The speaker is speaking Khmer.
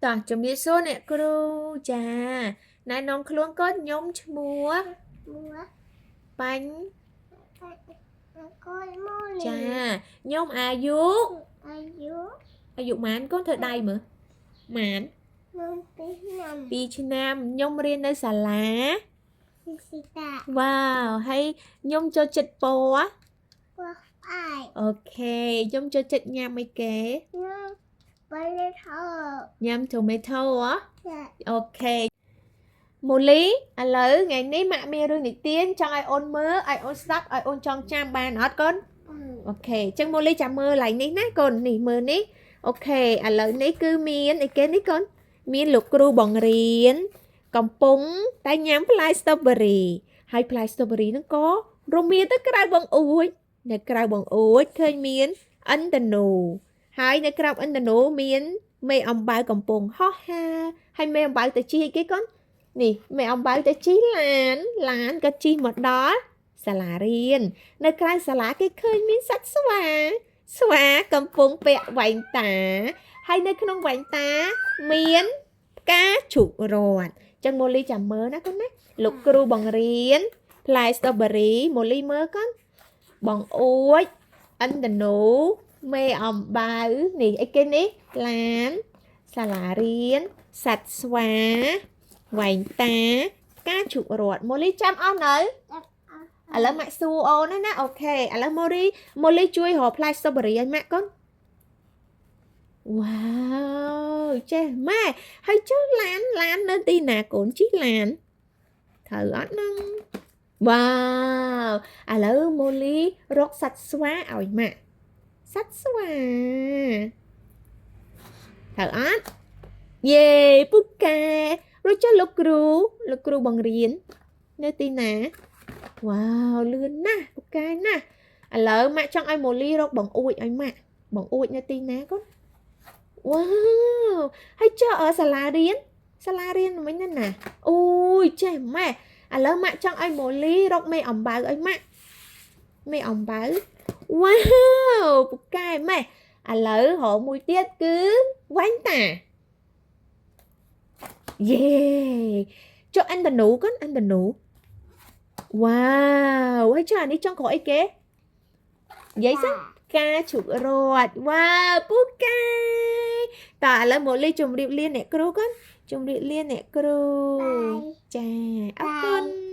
តោះជំរាបសួរអ្នកគ្រូចាណែនាំខ្លួនកូនខ្ញុំឈ្មោះបាញ់ចាខ្ញុំអាយុប៉ុន្មានកូនធ្វើដៃមើលម៉ាន2ឆ្នាំខ្ញុំរៀននៅសាលាវ៉ាវហើយខ្ញុំចូលចិត្តពណ៌អូខេខ្ញុំចូលចិត្តញ៉ាំអីគេញ៉ាំ tomato ហ៎អូខេមូលីឥឡូវថ្ងៃនេះម៉ាក់មានរឿងនិទានចង់ឲ្យអូនមើលឲ្យអូនស្ដាប់ឲ្យអូនចងចាំបានអត់កូនអូខេអញ្ចឹងមូលីចាំមើលឡើងនេះណាកូននេះមើលនេះអូខេឥឡូវនេះគឺមានអីគេនេះកូនមានលោកគ្រូបង្រៀនកំពុងតែញ៉ាំផ្លែ strawberry ហើយផ្លែ strawberry ហ្នឹងក៏រមៀលទៅក្រៅបង្អួចនៅក្រៅបង្អួចឃើញមានឥន្ធនូហើយនៅក្រៅឥន្ធនូមានមេអំបៅកំពុងហោះហើរហើយមេអំបៅទៅជិះអីគេកូននេះមេអំបៅទៅជិះឡានក៏ជិះមកដល់សាលារៀននៅក្រៅសាលាគេឃើញមានសត្វស្វាកំពុងពាក់វ៉ែនតាហើយនៅក្នុងវ៉ែនតាមានផ្កាឈូករ័ត្នចឹងម៉ូលីចាំមើលណាកូនណាលោកគ្រូបង្រៀនផ្លែ strawberry ម៉ូលីមើលកូនបង្អួចឥន្ធនូមេអំបៅនេះអីគេនេះឡានសាលារៀនសត្វស្វាវ៉ែនតាផ្កាឈូករ័ត្នម៉ូលីចាំអស់នៅឥឡូវម៉ាក់សួរអូនណាអូខេឥឡូវម៉ូលីជួយរកផ្លែ strawberry ឲ្យម៉ាក់កូនវ៉ាវចេះម៉ែហើយចុះឡាននៅទីណាកូនជិះឡានត្រូវអត់ហ្នឹងវ៉ាវឥឡូវម៉ូលីរកសត្វស្វាឲ្យម៉ាក់សត្វស្វាត្រូវអត់យេពូកែរួចចុះលោកគ្រូបង្រៀននៅទីណាវ៉ាវលឿនណាស់ពូកែណាស់ឥឡូវម៉ាក់ចង់ឲ្យម៉ូលីរកបង្អួចឲ្យម៉ាក់បង្អួចនៅទីណាកូនវ៉ាវហើយចុះសាលារៀនមិញណាអូយចេះម៉ែឥឡូវម៉ាក់ចង់ឲ្យម៉ូលីរកមេអំបៅឲ្យម៉ាក់មេអំបៅវ៉ាវពូកែម៉ែឥឡូវរកមួយទៀតគឺវ៉ែនតាយេចុះឥន្ធនូកូនឥន្ធនូវ៉ាវហើយចុះអានេះចង់ក្រោយអីគេនិយាយសិនការជក់រត់វ៉ាវពូកែតើឥឡូវម៉ូលីជម្រាបលាអ្នកគ្រូកូនជម្រាបលាអ្នកគ្រូចាអរគុណ